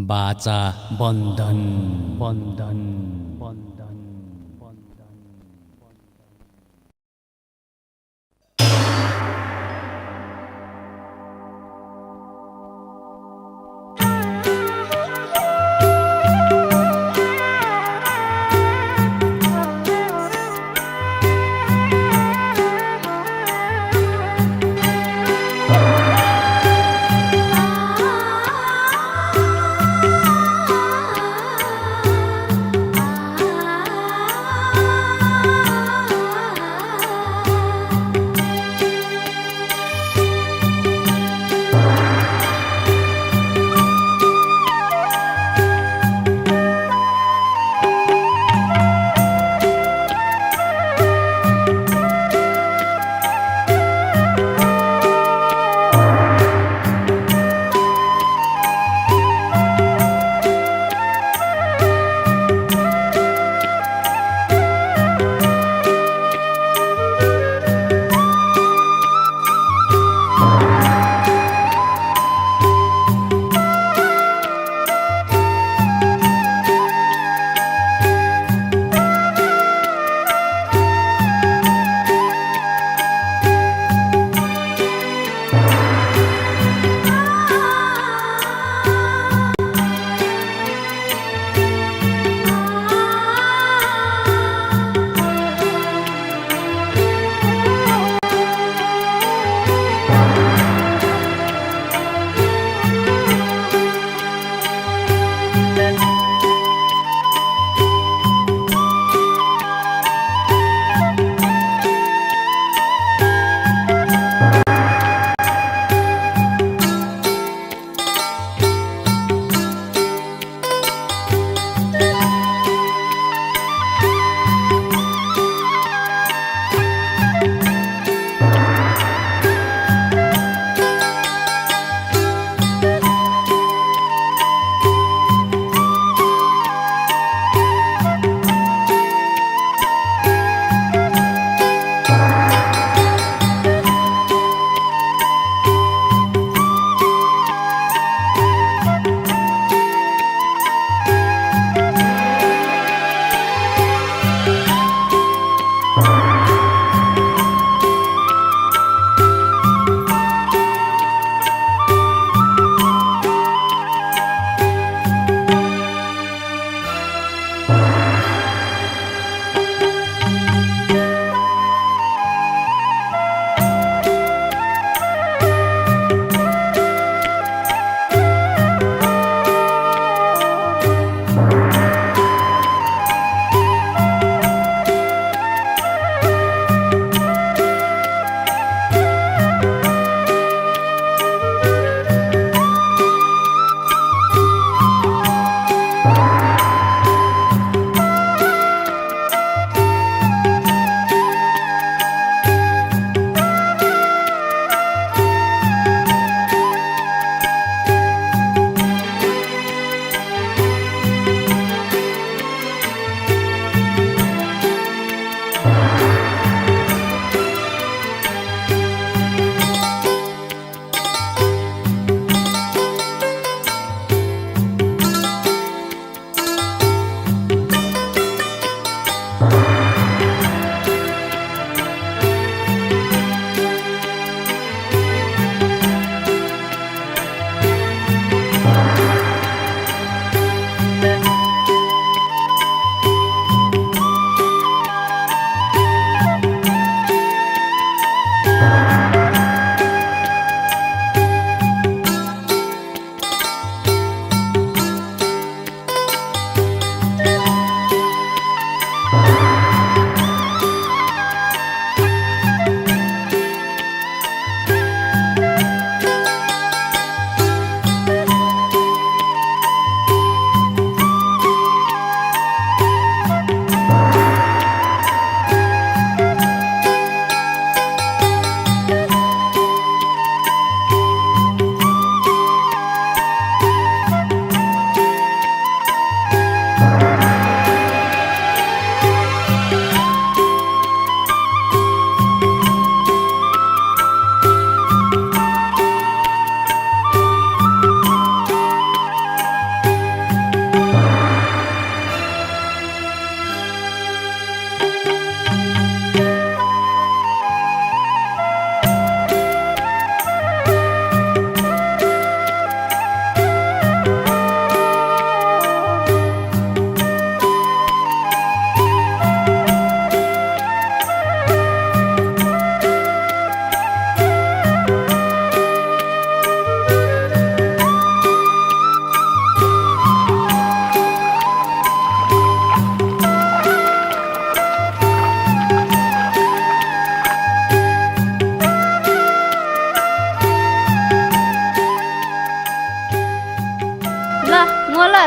वाचा बन्धन बन्धन बन्धन।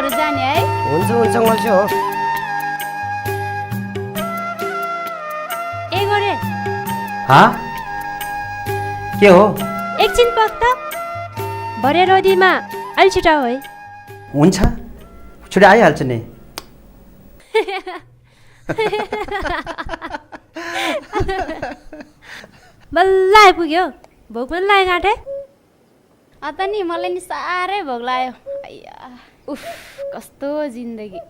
मोलहरू जाने है हुन्छ हुन्छ मल्छु हो ए गोरे हा के हो एकछिन पक त भरे रोदीमा अलि छिटो है हुन्छ छिटो आइहाल्छु नि बल्ल आइपुग्यो भोक पनि लाग्यो आँटे अत नि मलाई नि साह्रै भोक लाग्यो अय्या उफ कस्तो जिन्दगी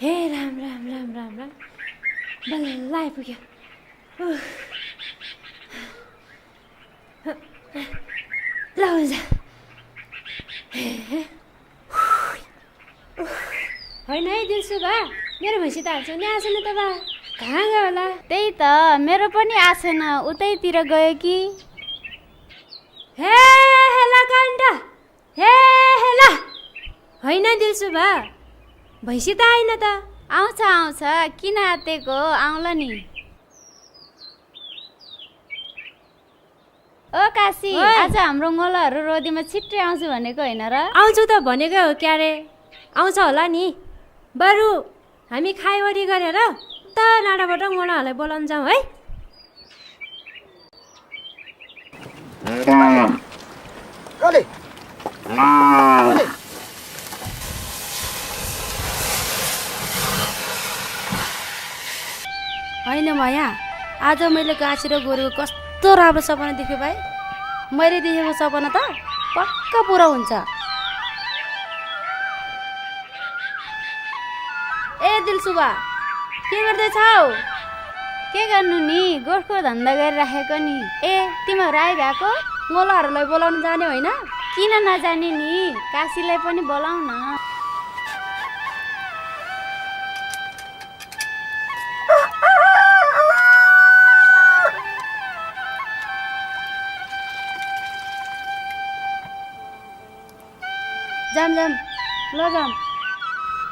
हे राम राम राम राम राम बल्ल आइपुग्यो ल हुन्छ होइन है दिल्सु बा मेरो भैँसी त हाल्छ नि आएछ नि त बा कहाँ गयो होला त्यही त मेरो पनि आएन उतैतिर गयो कि हे हेला कण्ठ हे हेला होइन दिल्सु बा भैँसी त आएन त आउँछ आउँछ किन आतेको आउँला नि ओ काशी ओइ। आज हाम्रो मोलहरू रोदीमा छिट्टै आउँछु भनेको होइन र आउँछु त भनेकै हो क्यारे आउँछ होला नि बरु हामी खाइवरी गरेर त नाडाबाट मोलाहरूलाई बोलाउन जाउँ है कले होइन माया आज मैले गाँसी र गोरुको कस्तो राम्रो सपना देखेँ भाइ मैले देखेको सपना त पक्का पुरा हुन्छ ए दिलसुबा के गर्दैछौ के गर्नु नि गोठको धन्दा गरिराखेको नि ए तिमीहरू आइभएको मोलाहरूलाई बोलाउन जाने होइन किन नजाने नि काशीलाई पनि बोलाउ न जाम जाम ल जाम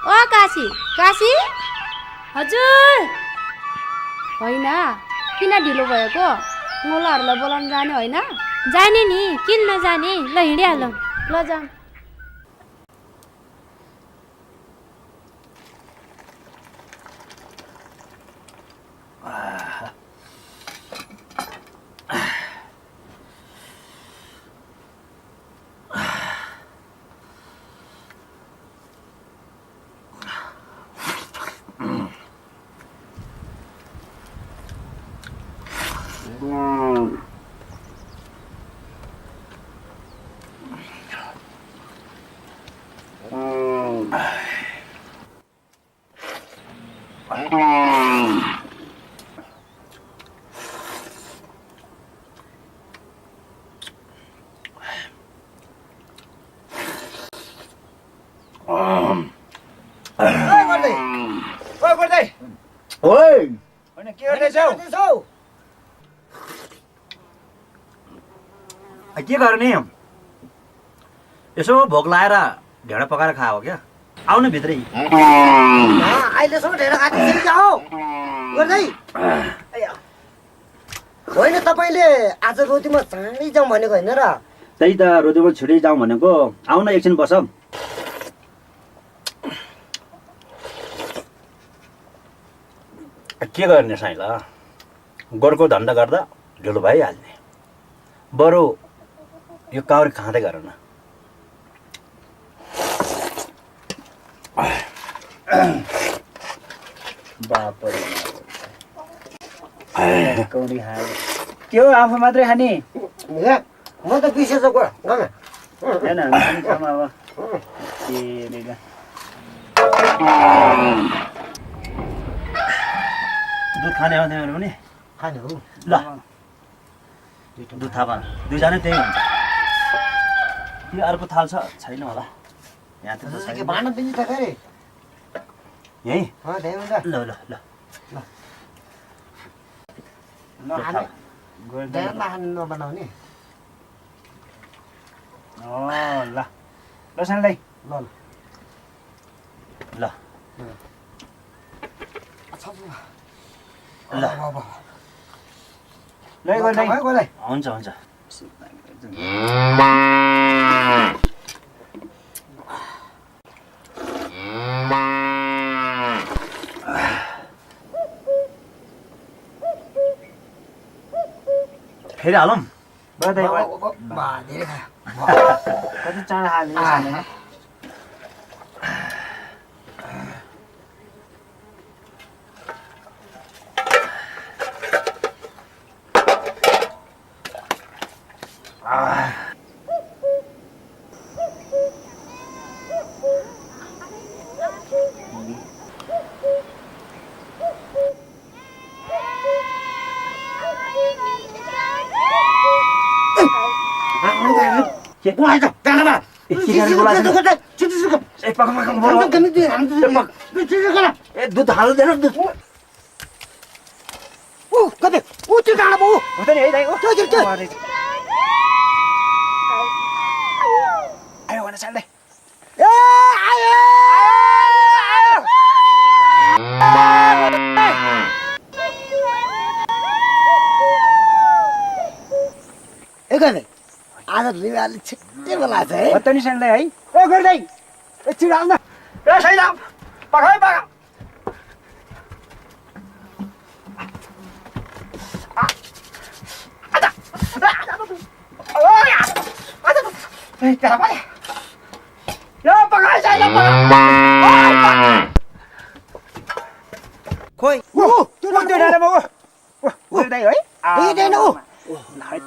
ओ काशी काशी हजुर होइन किन ढिलो भएको मोलाहरूलाई बोलाउन जाने होइन जाने नि किन नजाने ल हिँडिहालौँ ल जाम के गर्ने यसो भोक लाएर ढेँडा पकाएर खायो क्या आउनु भित्रै अहिलेसम्म ढेँडा खाँदै जाऊ गर्दै होइन तपाईँले आज रोटीमा चाँडै जाउँ भनेको होइन र त्यही त रोटीमा छिटै जाउँ भनेको आउन एकछिन बस के गर्ने साइला गोरुको धन्दा गर्दा ढिलो भइहाल्ने बरु यो काउरी खाँदै गर न के हो आफू मात्रै खाने म त बिर्सेछु दुध खाने आउँदैन भने खाने हो ल दुध थापा दुईजना त्यही हुन्छ यो अर्को थाल छैन होला यहाँ त छैन भाँडा दिन्छ त खै यही ल ल ल ल नखाने गोर्दै त्यहाँ नखाने नबनाउने ल ल सानलाई ल ल ल ल गोर्दै हुन्छ हुन्छ फेरि हालौँ धेरै खायो कति चाँडो हाल्ने के उहाँ त डाँडामा दुध हाल्दैन दुध कतै ऊ त्यो डाँडामा ऊ हुँदैन है दाइ त्यो आयो भने सान्दै ए आयो ए गर्दै आज लिनु अलिक छिट्टै बोला छ है नि सान्दै है ए गर्दै ए छिटो आउन ए छैन पकाइ पका खोइ ऊ त्यो डाँडामा ऊ दाइ है हेर्दैन ऊ है त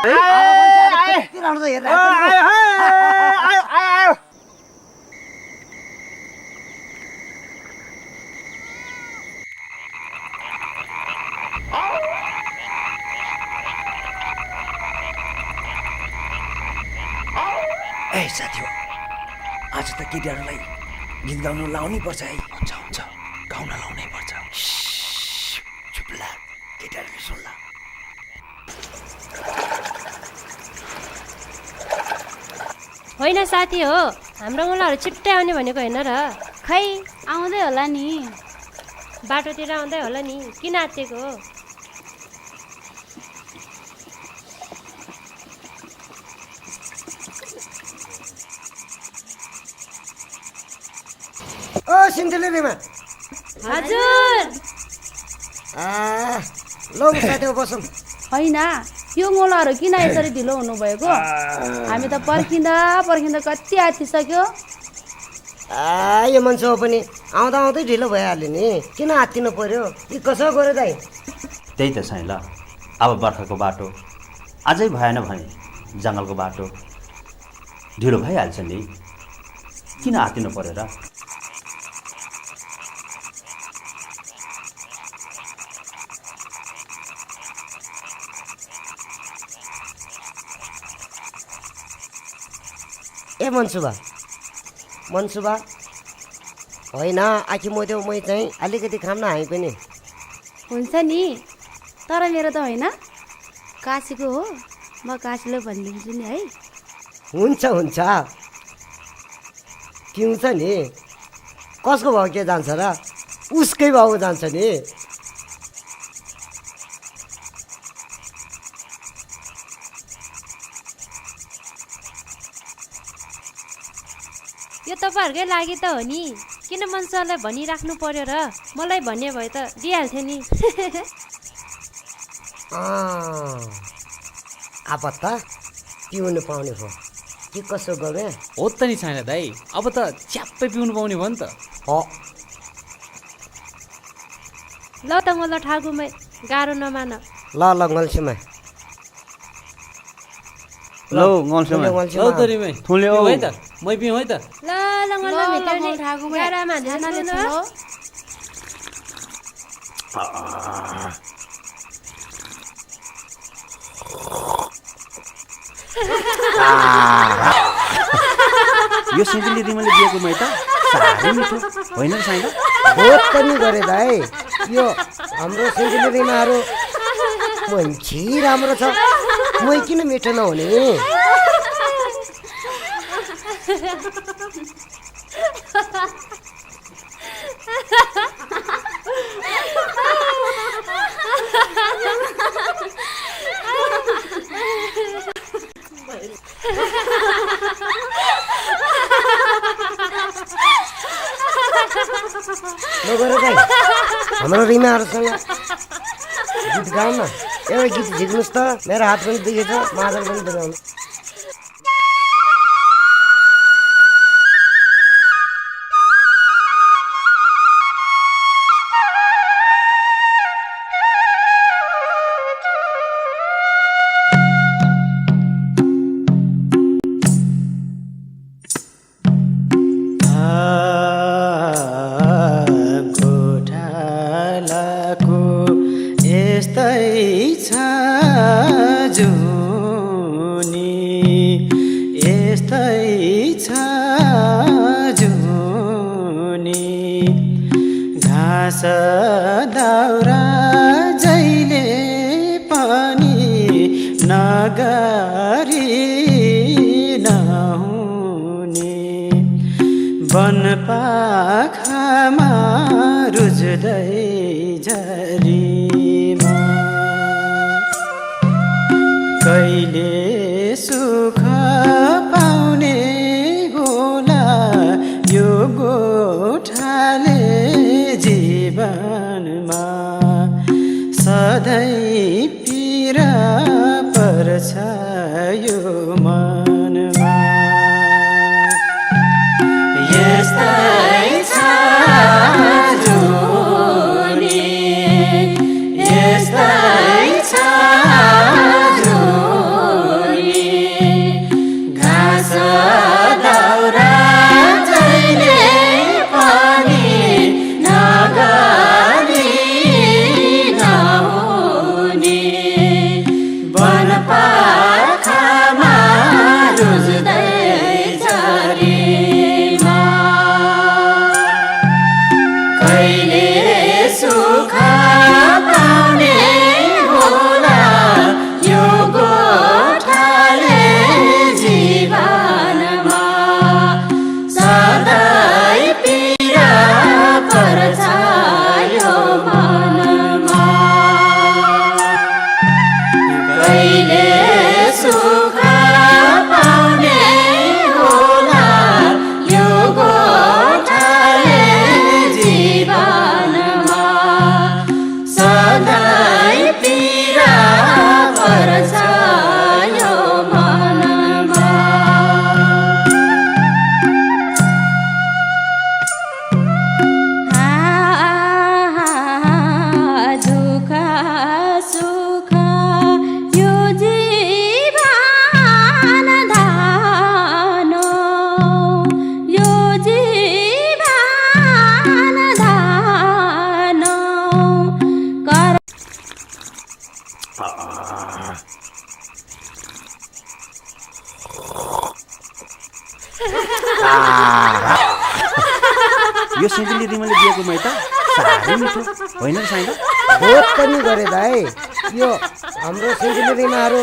ए साथी हो आज त केटीहरूलाई गीत गाउनु लाउनै पर्छ है हुन्छ हुन्छ गाउन लाउनै पर्छ चुप लाग केटाहरूले सुन्ला होइन साथी हो हाम्रो मुलाहरू छिट्टै आउने भनेको होइन र खै आउँदै होला नि बाटोतिर आउँदै होला नि किन आत्तिएको हो ओ सिन्धुले रिमा हजुर लौ साथीमा बसौँ होइन यो मोलाहरू किन यसरी ढिलो हुनुभएको हामी त पर्खिँदा पर्खिँदा कति आँटिसक्यो यो मान्छे हो पनि आउँदा आउँदै ढिलो भइहाल्यो नि किन हात्तिनु पर्यो यी कसो गऱ्यो दाइ त्यही त छ ल अब बर्खाको बाटो अझै भएन भने जङ्गलको बाटो ढिलो भइहाल्छ नि किन हातिनु पर्यो र ए मन्सुबा होइन आखि मोदेऊ मै चाहिँ अलिकति खाम्न हामी पनि हुन्छ नि तर मेरो त होइन काशीको हो म काशीलाई भनिदिन्छु नि है हुन्छ पिउँछ नि कसको भाउ के जान्छ र उसकै भाउ जान्छ नि यो तपाईँहरूकै लागि त हो नि किन मन्सुवालाई भनिराख्नु पर्यो र मलाई भन्ने भए त दिइहाल्थ्यो नि अब त पिउनु पाउने भयो के कसो गरे हो त नि छैन दाइ अब त च्याप्पै पिउनु पाउने भयो नि त ल त मलाई ठाकुमै गाह्रो नमान ल गल्छीमा लौ गल्छीमा लौ तरीमै थुल्यो है त मै पिउँ है त ल गाह्रोमा यो यो सिन्जीले रिमाले दिएको मैता साह्रै मिठो होइन र साइला? भोट पनि गरे दाइ, यो हाम्रो सिन्जीले रिमाहरू मान्छे राम्रो छ, मै किन मिठो नहुने? नगर दाइ, हाम्रो रिमाहरूसँग गीत गाउन न, एउटा गीत झिक्नुहोस् त। मेरो हात पनि दुखेछ, मादल पनि बजाउनु। दाउरा जहिले पनि नगरी नहुने, वनपाखामा रुज्दै झरीमा कहिले सुख पाउने होला यो गोठाले जीवनमा, सधैँ पीडा पर्छ यो मनमा। यस्तै छ जोनी, यस्तै छ जोनी, घाँस दाउरा जहिले पनि नगरी नहुने, वनपाखामा रुज्दै झरीमा कहिले सुख पाउने होला यो गोठाले जीवनमा, सधैँ पीडा पर्छ यो मनमा। कहिले सुख पाउने होला यो गोठाले जीवनमा, सधैँ पीडा पर्छ यो मनमा। दुःख सुख यो जीवन धानो, यो जीवन धानो कर। यो सिन्जीले रिमाले दिएको मैता साह्रै मिठो होइन र साइला? भोट पनि गरे दाइ, यो हाम्रो सिन्जीले रिमाहरू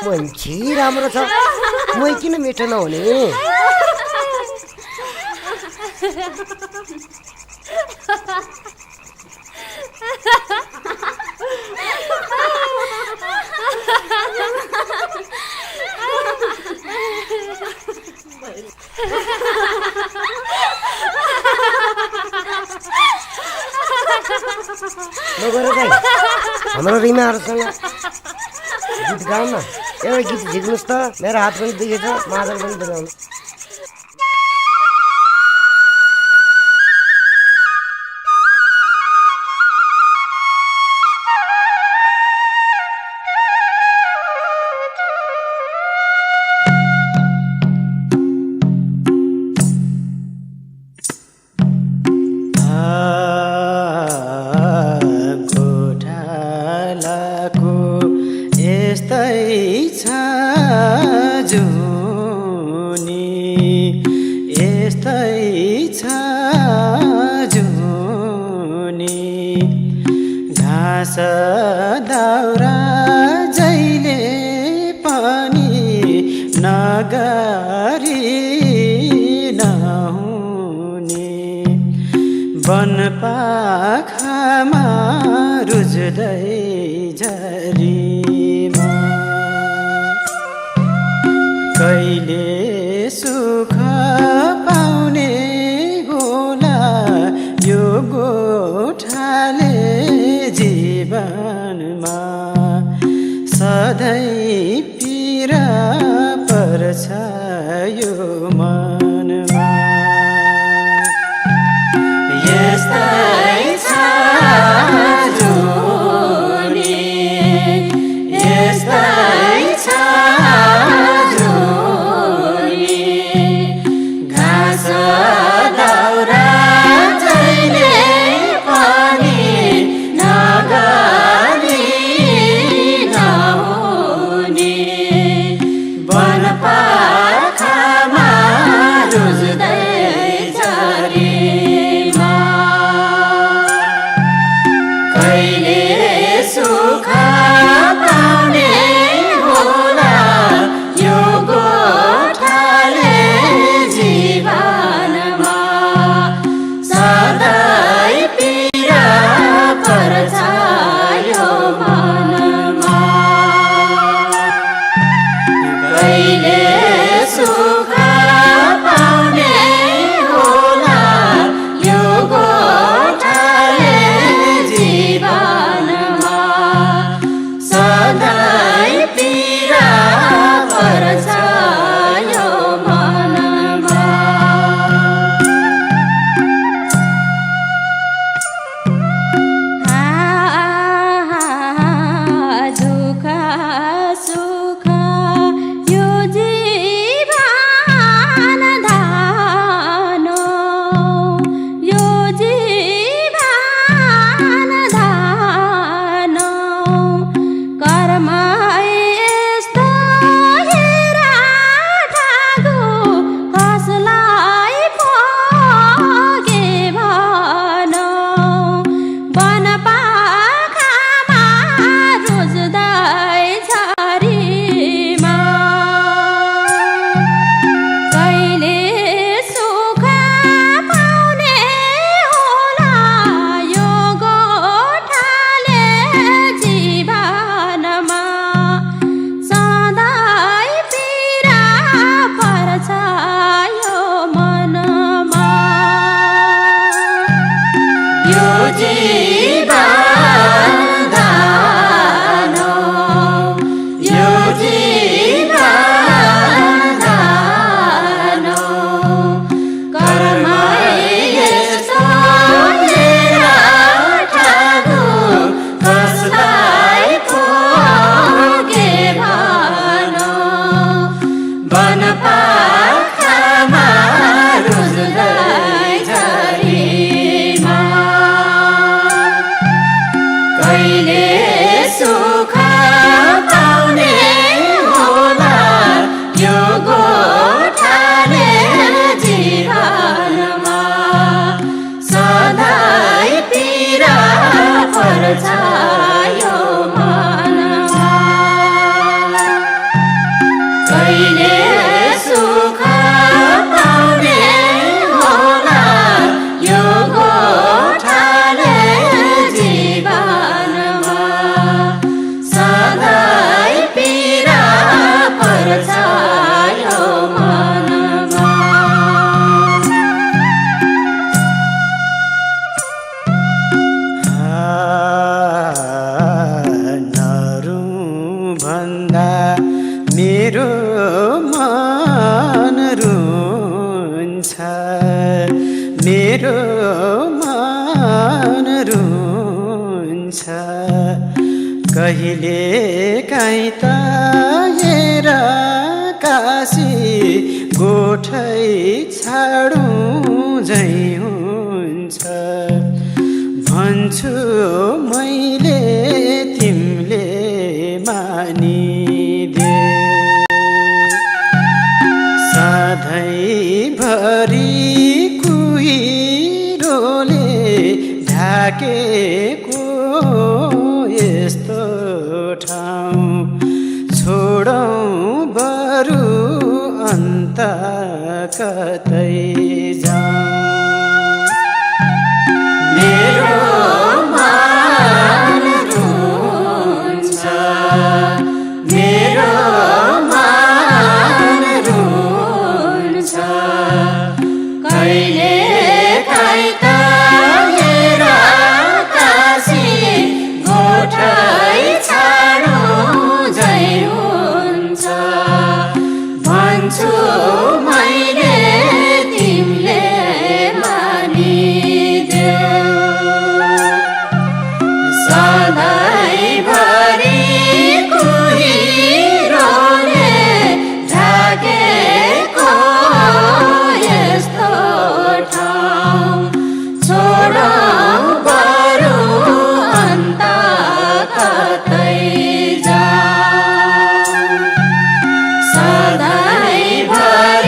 मान्छे राम्रो छ, मै किन मिठो नहुने? नगर दाइ, हाम्रो रिमाहरूसँग गीत गाउन न, एउटा गीत झिक्नुहोस् त। मेरो हात पनि दुखेछ, मादल पनि बजाउनु। गोठालाको यस्तै छ जोनी, यस्तै छ जुनी घाँस दाउरा जहिले पनि नगरी नहुने वन पाखामा रुज्दै झरीमा कहिले सुख पाउने होला यो गोठाले जीवनमा सधैँ पीडा पर्छ यो मनमा यस्तै छ जुनी यस्तै छ जुनी घाँस दाउरा जहिले पनि नगरी नहुने वन पाखामा रुज्दै झरीमा कहिले सुख पाउने होला यो गोठाले जीवनमा सधैँ पीडा पर्छ यो मनमा कहिले सुख पाउने होला यो गोठाले जीवनमा सधैँ पीडा पर्छ यो मनमा दुःख सुख यो जीवन धानो यो जीवन धानो कर्म यस्तो हेरा ठागु कसलाई भोगे भनो वन पाखामा रुज्दै झरीमा कहिले सुख पाउने होला यो गोठाले जीवनमा सधैँ पीडा पर्छ यो मनमा यो जीवन धानो यो जीवन धानो कर्म यस्तो हेरा ठागु कसलाई भोगे भनो वन पाखामा रुज्दै झरीमा कहिले सुख पाउने होला यो गोठाले जीवनमा सधैँ पीडा पर्छ यो मनमा कहिले सुख पाउने होला यो गोठाले जीवनमा सधैँ पीडा पर्छ यो मनमा नरुँ भन्दा मेरो मन रुन्छ मेरो मन रुन्छ कहिले काहीँ त हेर काशी गोठै छाडौँ झै हुन्छ भन्छु मैले तिमीले मानिदे सधैँ थाकेको यस्तो ठाउँ छोडौँ बरु अन्त कतै जाऊँ मेरो मान रुन्छ मेरो मान रुन्छ कहिले काहीँ त मेरा काशी गोठै छाडो झै हुन्छ भन्छु मैले तिमीले मानिदेऊ सधैँभरि कुहिरोले ढाकेको यस्तो ठाउँ छोडौँ बरु अन्त कतै जाऊँ सधैँभरि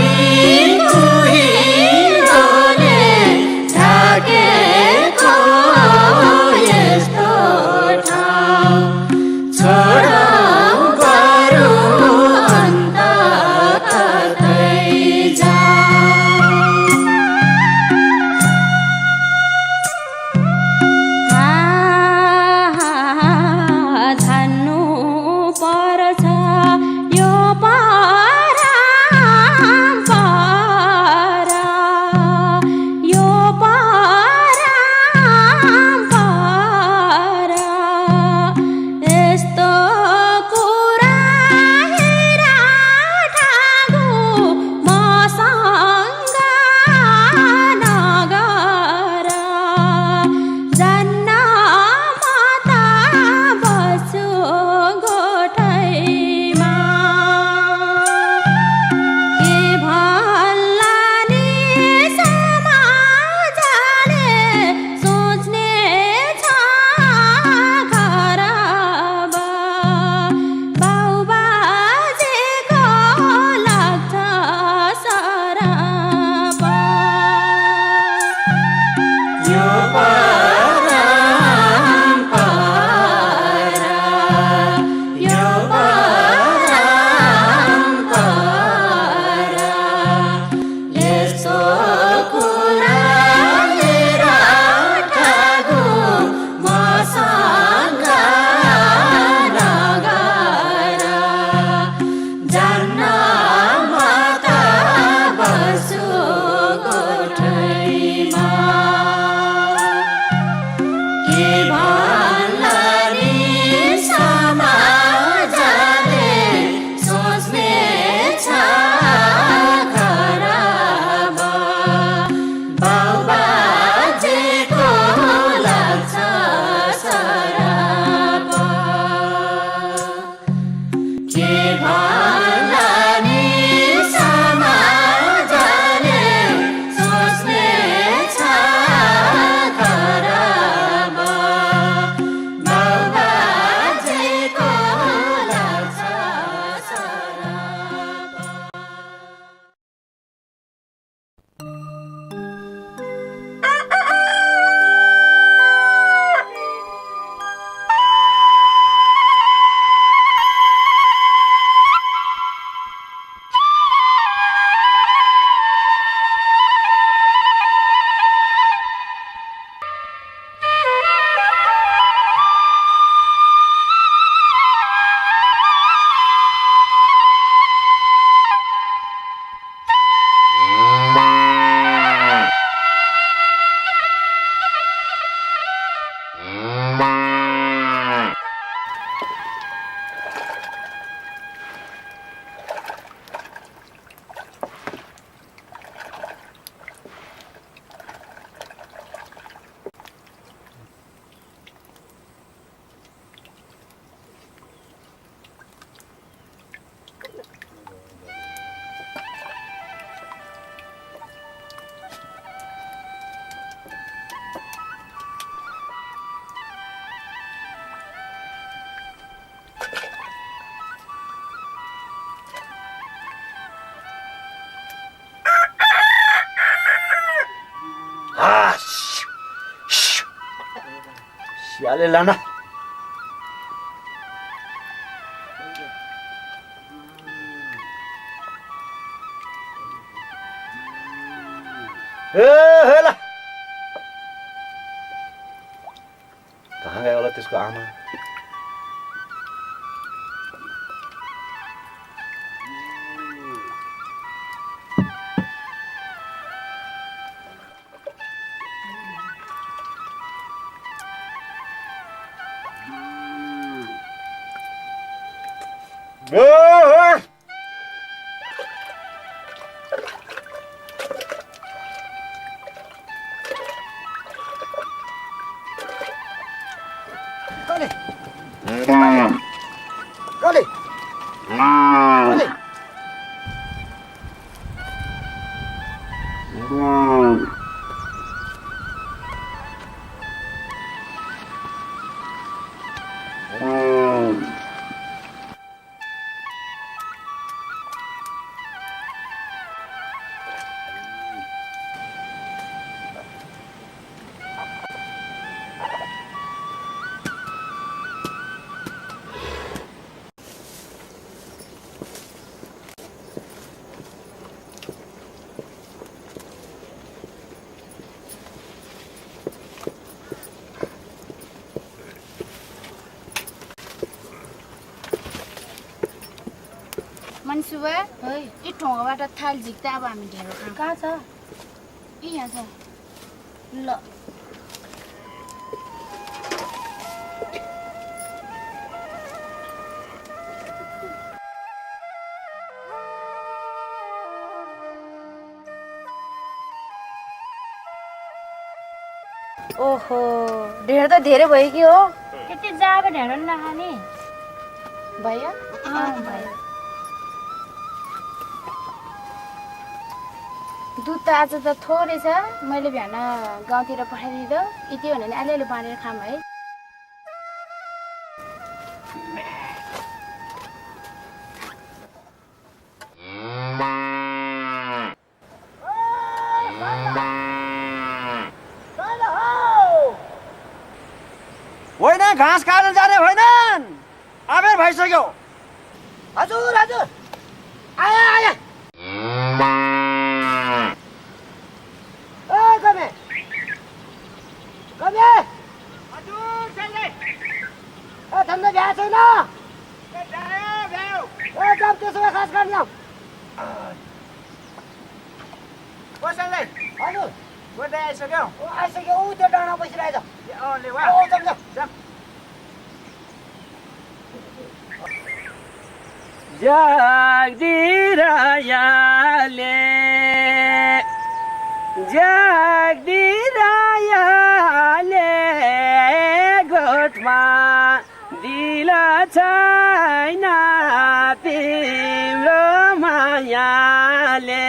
अलि लान ए हेला कहाँ गयो होला त्यसको आमा कले कले कले मनसुबा है यी ठाउँबाट थाल झिक्दा अब हामी ढेँडो खान्छ कहाँ छ यी यहाँ छ ल ओहो ढेँडो त धेरै भयो कि हो त्यति जाबे ढेँडो नि नखाने भयो भयो दुध त आज त थोरै छ मैले बिहान गाउँतिर पठाइदिँदा यति हो भने अलिअलि बाँडेर खाऊँ है होइन घाँस काट्न जाने होइनन् अबेर भइसक्यो हजुर हजुर आया आया ए गमे गमे हजुर सेले ए धन्दा भ्या छैन ए जाऊ त्यसो भए खास काट्न जाऊ कसैले हजुर गोटे आइसक्यो ओ आइसक्यो ऊ त्यो डाँडा बसिरहेछ ले वा ओ जाऊ जाऊ जगदिरायाले गोठमा दिल छैन तिम्रो मायाले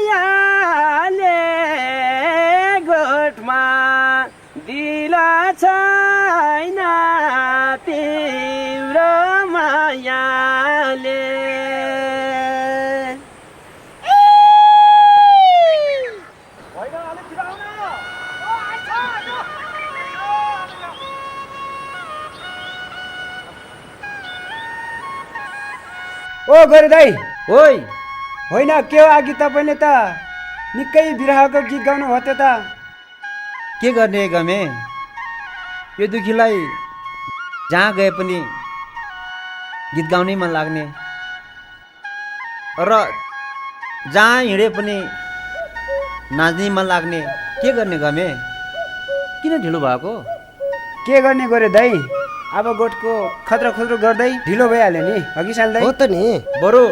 जगदिरायाले गोठमा दिल छैन तिम्रो मायाले ओ गरे दाइ ओइ होइन के हो अघि तपाईँले त निकै बिरहको गीत गाउनु भयो त के गर्ने गमे यो दुखीलाई जहाँ गए पनि गीत गाउनै मन लाग्ने र जहाँ हिँडे पनि नाच्नै मन लाग्ने के गर्ने गमे किन ढिलो भएको के गर्ने गरे दाइ अब गोठको खतरा खुद्रो गर्दै ढिलो भइहाल्यो नि अघि साल दाइ हो त नि बरु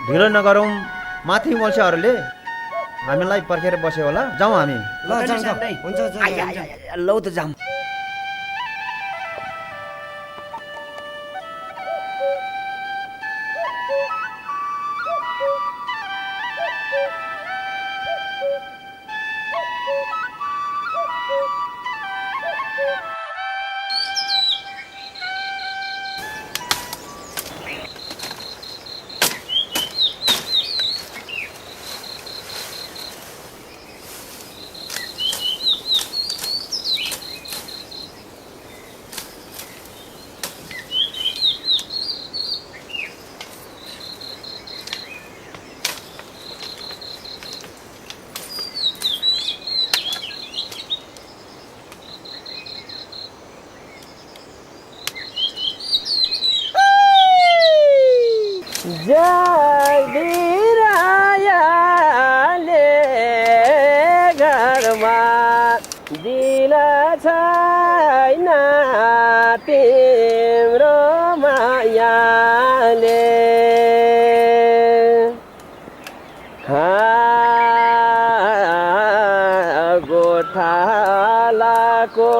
ढिलो नगरौँ माथि मल्सेहरूले हामीलाई पर्खेर बस्यो होला जाउँ हामी ल जाऊ जाऊ हुन्छ लौ त जाम गोठालाको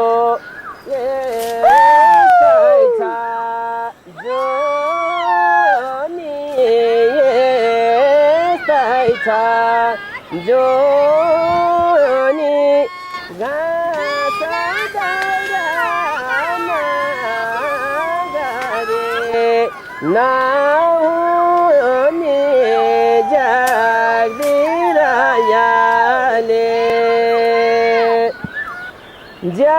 जोनी घाँस दाउरामा गरे नाउनी जाग्दिरायाले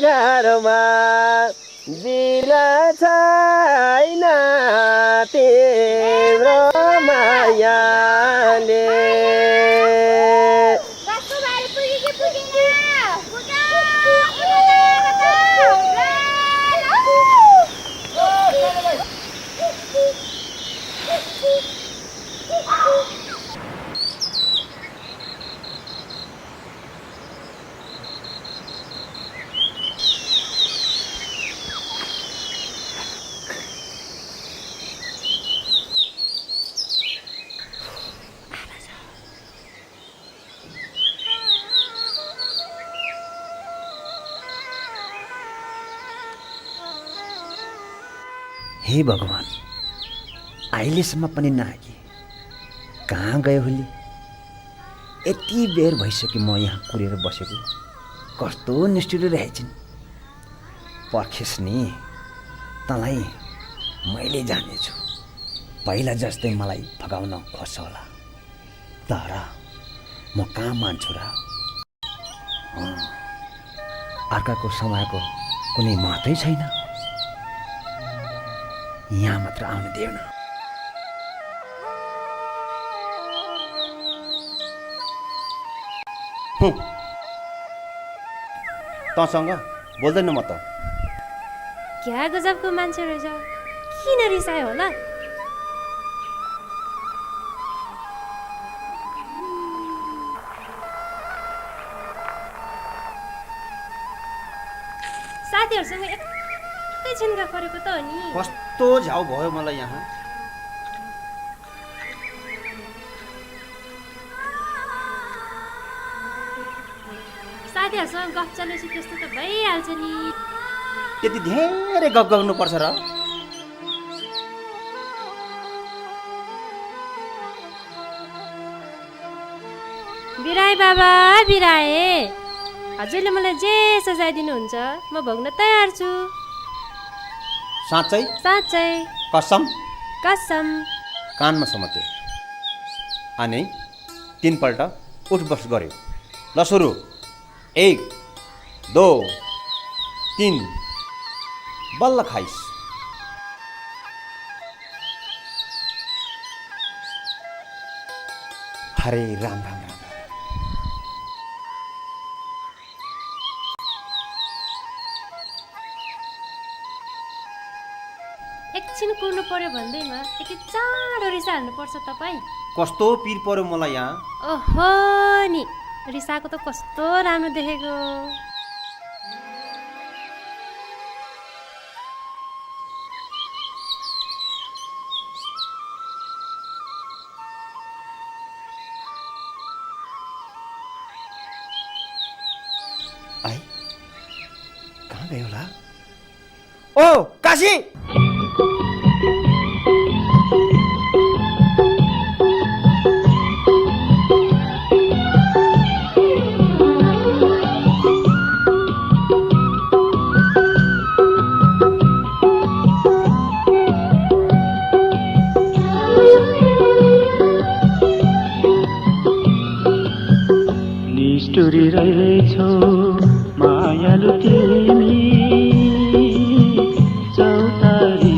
घरमा दिला छैन तिम्रो मायाले हे भगवान, अहिलेसम्म पनि नआए। कहाँ गयो होली? यति बेर भइसक्यो म यहाँ कुरेर बसेको। कस्तो निष्ठुरी रहेछन्। पर्खेस् नि, तँलाई मैले जानेछु। पहिला जस्तै मलाई भगाउन खोज्छ होला, तर म कहाँ मान्छु र? अर्काको समयको कुनै महत्त्वै छैन। यहाँ मात्र आउनु देऊ न। तँसँग बोल्दैन म त। क्या गजबको मान्छे रहेछ, किन रिसायो होला? साथीहरूसँग एकैछिन गफ गरेको त हो नि। कस्तो झ्याउ भयो मलाई यहाँ। साथीहरूसँग गफ चलेपछि त्यस्तो त भइहाल्छ नि। त्यति धेरै गफ गर्नुपर्छ र? बिराए बाबा बिराए, हजुरले मलाई जे सजाइदिनुहुन्छ म भोग्न तयार छु। साँच्चै? साँच्चै। कसम? कसम। कानमा समात्यो। अनि 3 पल्ट उठ बस गर्यो। ल सुरु। 1 2 3 बल्ल खाइस। हरे राम राम राम। एकछिन कुर्नु पर्यो भन्दैमा यति चाँडो रिसा हाल्नुपर्छ तपाईँ? कस्तो पिर पर्यो मलाई यहाँ। ओहो नि, रिसाको त कस्तो राम्रो देखेको। आई कहाँ गयो होला? ओ काशी! निष्ठुरी रहेछौ मायालु तिमी, चौतारी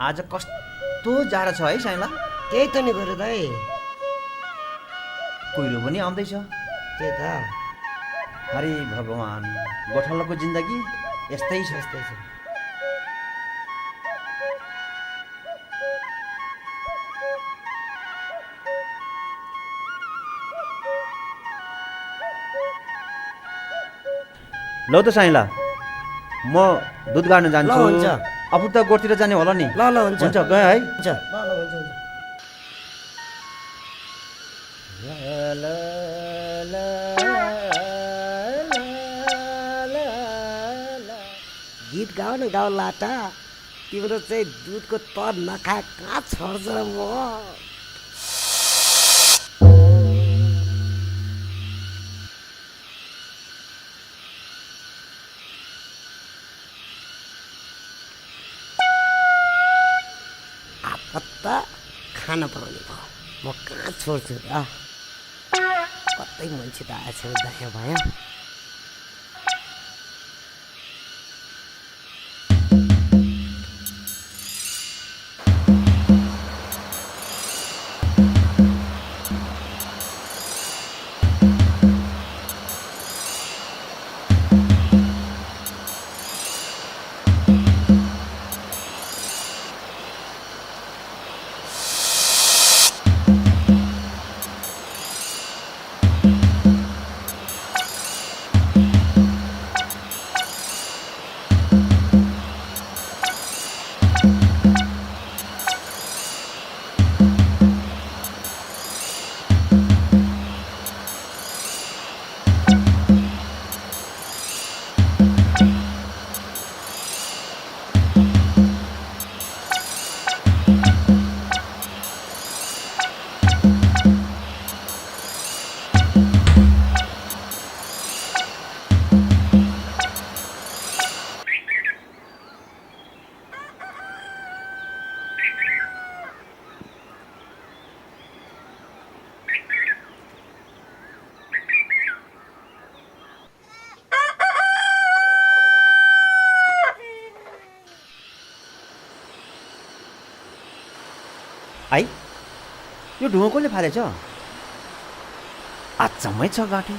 आज कस्तो जाडो छ है साइला। त्यही त नि गरे दाइ, कुहिरो पनि आउँदैछ। त्यही त हरि भगवान्, गोठालाको जिन्दगी यस्तै छ। यस्तै छ। लौ त साइला, म दुध गाड्न जान्छु। ल, हुन्छ। अब त गोठतिर जाने होला नि। ल ल हुन्छ हुन्छ गए है। हुन्छ ल ल हुन्छ हुन्छ। गीत गाऊ न गाऊ लाटा, तिम्रो चाहिँ दुधको तर नखाए कहाँ छर्छ र म। कता खान पाउने भयो, म कहाँ छोड्छु र। कतै मान्छे त आएछ दायाँ भयो। आई, यो ढुङ्गो कसले फालेछ? अचम्मै छ गाँठी।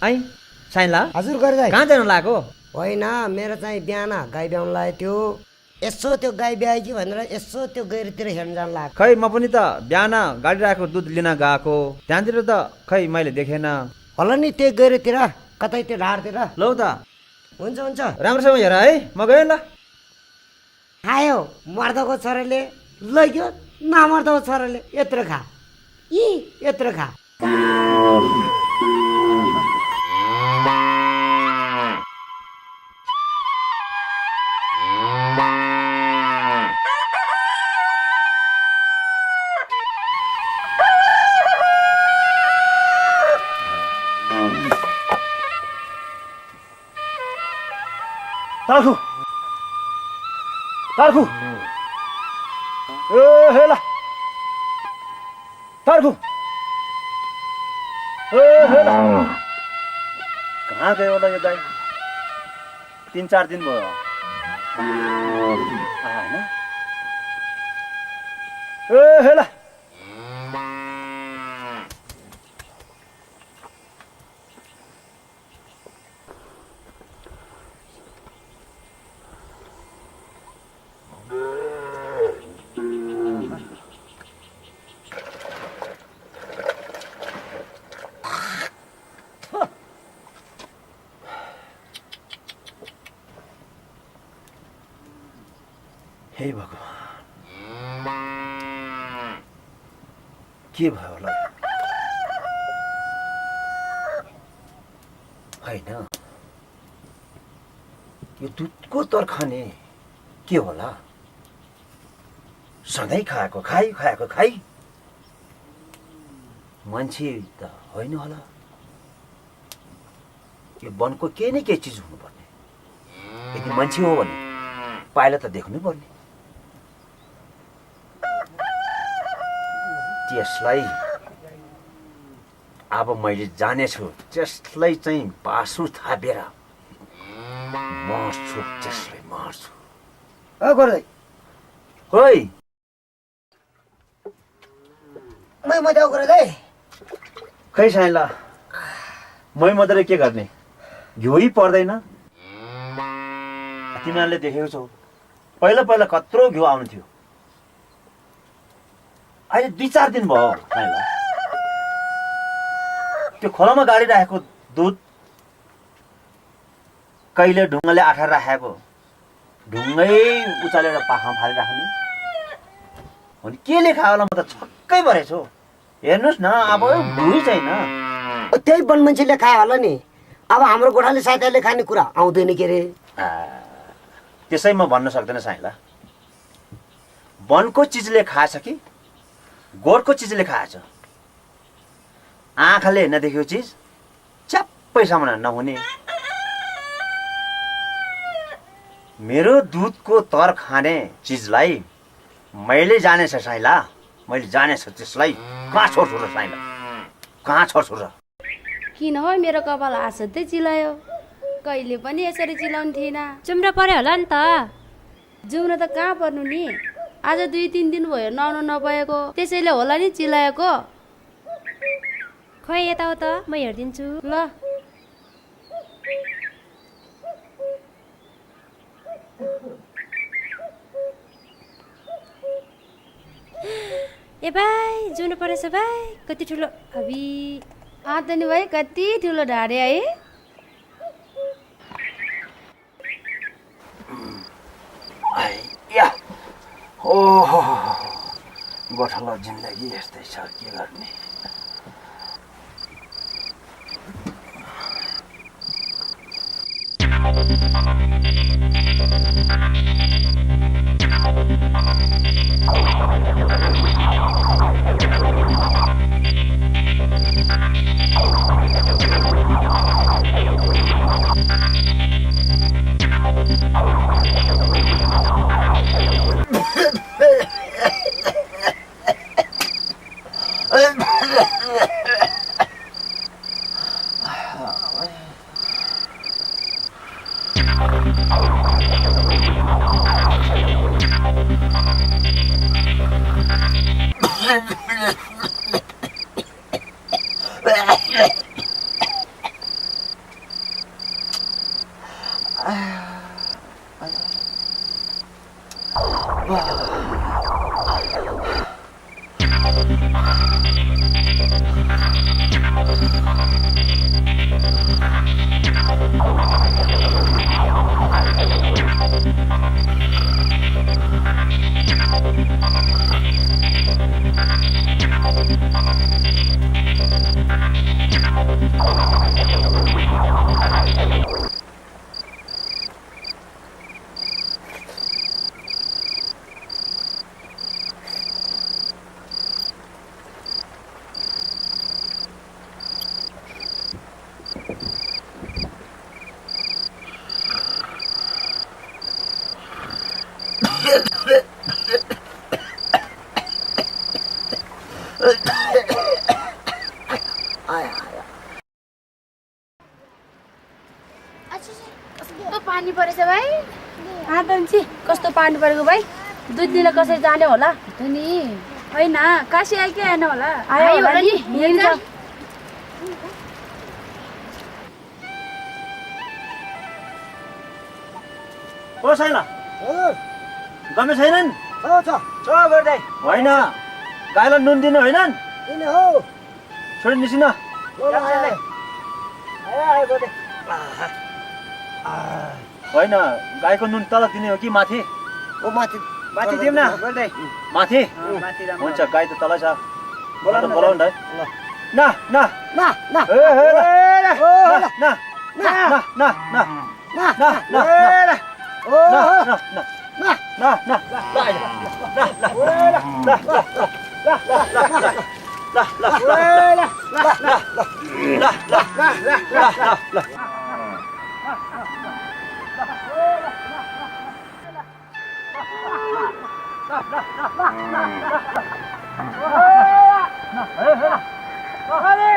आई साइला, हजुर गरे दाइ। कहाँ जानु लागेको? होइन, मेरो चाहिँ बिहान गाई ब्याउनु लागेको थियो। यसो त्यो गाई ब्यायो कि भनेर यसो त्यो गैरीतिर हेर्न जानु लाग्यो। खै म पनि त बिहान गाडी राखेको दुध लिन गएको, त्यहाँतिर त खै मैले देखेन। होला नि त्यो गैरीतिर, कतै त्यो ढाडतिर। लौ त, हुन्छ हुन्छ। राम्रोसँग हेर है, म गएँ ल। खायो मर्दको छोराले, लग्यो नमर्दको छोराले। यत्रो खा, यी यत्रो खा। तार्खु तार्खु ए हेला तार्खु ए हेला कहाँ गयो होला यो गाई? 3-4 दिन भयो आएन। ए हेला हे भगवान्, के भयो होला? होइन, यो दुधको तर खाने के होला? सधैँ खाएको खाइ मान्छे त होइन होला। यो वनको केही न केही चिज हुनुपर्ने। यदि मान्छे हो भने पाइला त देख्नु पर्ने। त्यसलाई अब मैले जानेछु त्यसलाई चाहिँ बासु थापेर मर्छु, त्यसलाई मर्छु। गर्दै खोइ मै मजा गर्दै खै साइला मै मात्रै के गर्ने, घिउै पर्दैन। तिमीहरूले देखेको छौ पहिला पहिला कत्रो घिउ आउनु थियो, अहिले 2-4 दिन भयो साइला। त्यो खोलामा गाडिराखेको दुध, कहिले ढुङ्गाले आठार राखेको ढुङ्गै उचालेर पाखामा फालिराख्ने अनि केले खायो होला, म त छक्कै परेछु। हेर्नुहोस् न, अब भुइँ छैन। त्यही वन मान्छेले खायो होला नि। अब हाम्रो गोठाले साइताले खाने कुरा आउँदैन के रे। त्यसै म भन्न सक्दैन साइला। वनको चिजले खाएछ कि गोठको चिजले खाएछ? आँखाले नदेखेको चिज च्याप्पै सामना नहुने। मेरो दुधको तर खाने चिजलाई मैले जानेछ साइला, मैले जानेछ त्यसलाई। कहाँ छोड्छु र साइला, कहाँ छोड्छु र? किन हो मेरो कपाल आसतै चिलायो? कहिले पनि यसरी चिलाउनु थिएन। चुम्रा पर्यो होला नि त। जुम्न त कहाँ पर्नु नि, आज 2-3 दिन भयो नुहाउनु नभएको, त्यसैले होला नि चिलाएको। खोइ यता हो त, म हेरिदिन्छु ल। ए भाइ जुन परेछ भाइ, कति ठुलो अबि आतनी भाइ कति ठुलो ढाडे है। ओहो, गोठालो जिन्दगी यस्तै छ, के गर्ने। पानी परेछ भाइ। आँटन्सी कस्तो पानी परेको भाइ, 2 दिन कसरी जाने होला नि? होइन काशी आयो कि आएन होला? आयो होला नि। हिँड्छ ओ साइला, गमे छैनन्? छ गर्दै होइन, गाईलाई नुन दिनु होइनन्? किन हो छोडी निसिन। होइन, गाईको नुन तल दिने हो कि माथि? ओ माथि माथि दिउँ न गर्दै। माथि? माथि राम्रो। हुन्छ, गाई त तलै छ। बोलाउनु बोलाउनु है। न न न न ए हे ल न न न न न न न अरे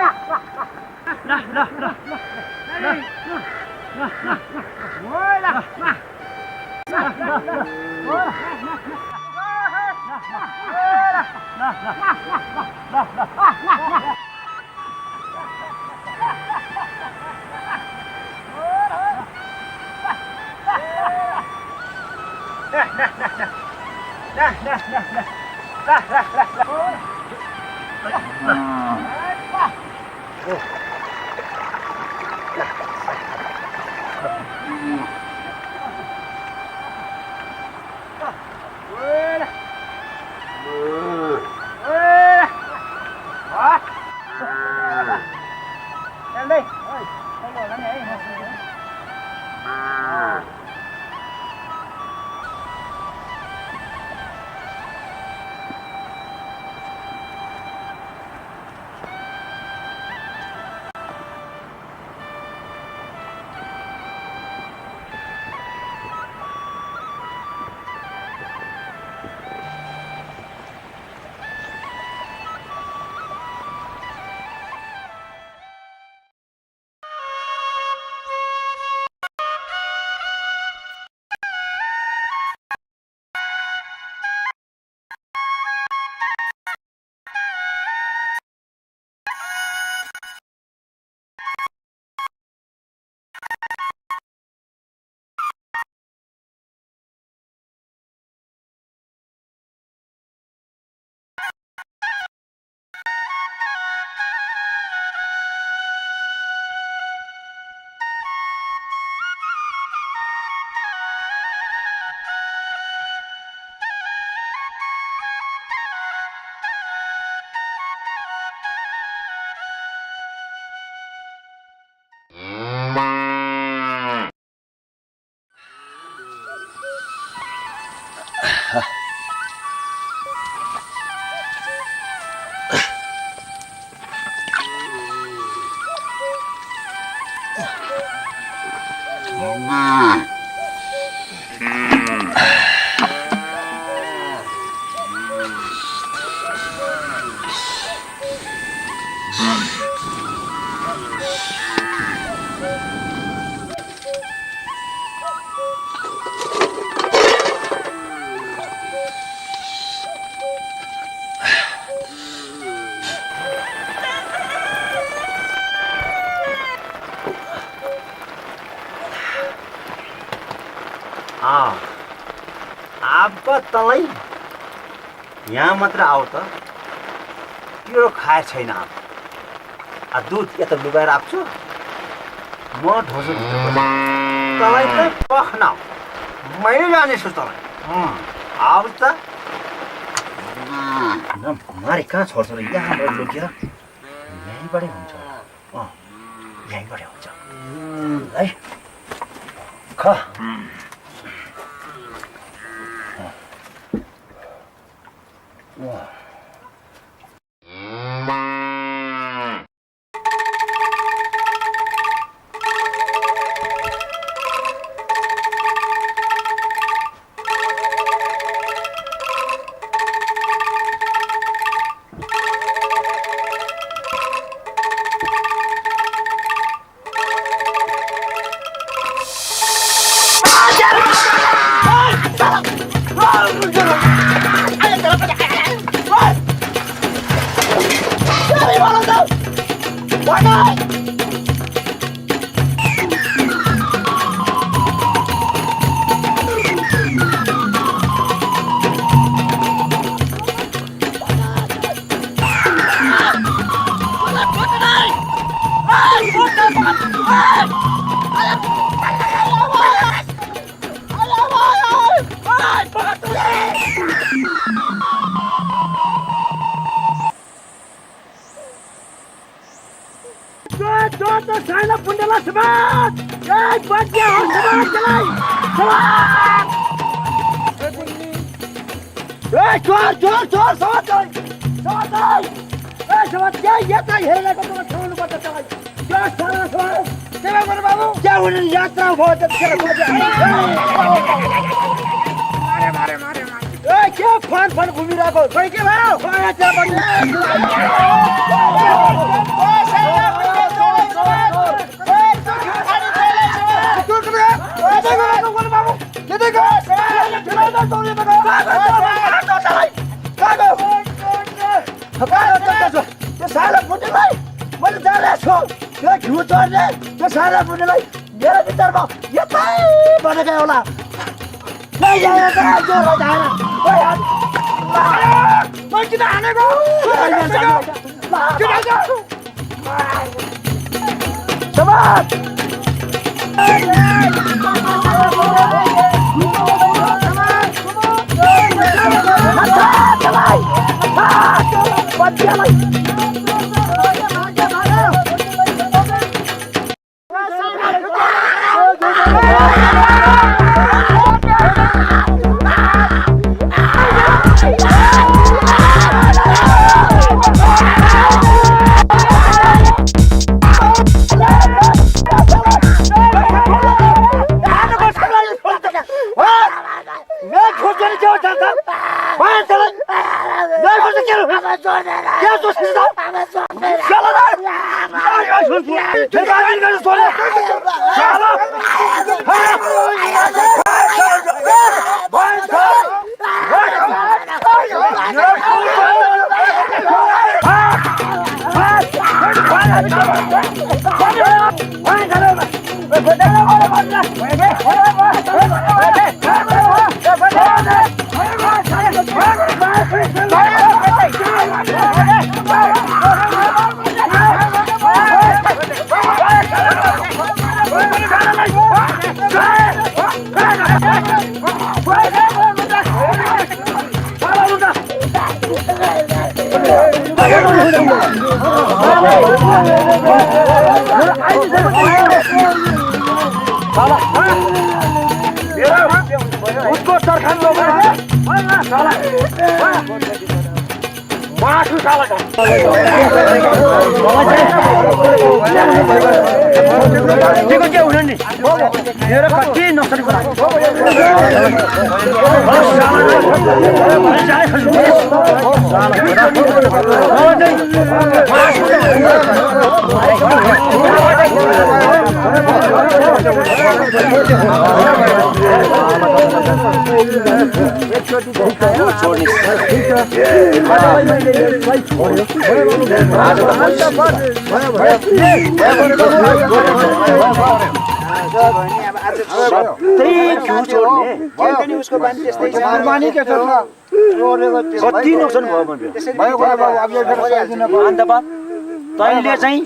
अब तँलाई यहाँ मात्र आऊ त तेरो खाए छैन अब दुध यता लुगाएर आएको म ढोसो तँलाई त पख्न मैले जानेछु तँलाई अब त मारे कहाँ छोड्छ र यहाँबाट लुकेर यहीँबाटै हुन्छ यहीँबाटै हुन्छ है ख Let's go! सारा बुढीलाई मेरो विचारमा यतै भनेकै होला किन हानेको उसको सरखान मासु साला के हुनु नि मेरो कति नसरी कति नोक्सान भयो तैँले चाहिँ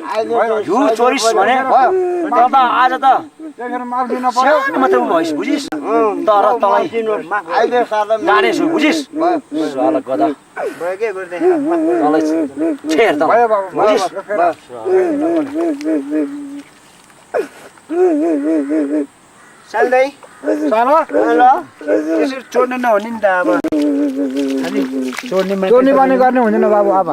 हिउँ चोरिस भने त आज त सानो मात्र भइस बुझिस् तर तँलाई गानेछु बुझिस् गदा तँलाई छेर त बुझिस् साल्दै सानो ल त्यसरी चोर्ने नहुने नि त अब खालि चोर्ने बानी गर्ने हुँदैन बाबु अब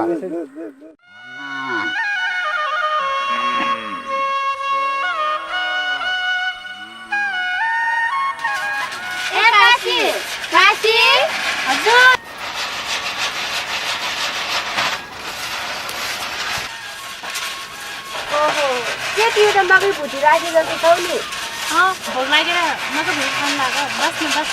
काशी हजुर ओहो के त्यो मकै भुटी राखेको जस्तो छौ नि भोक लागेर मकै भुटी खानु लाग्यो बस न बस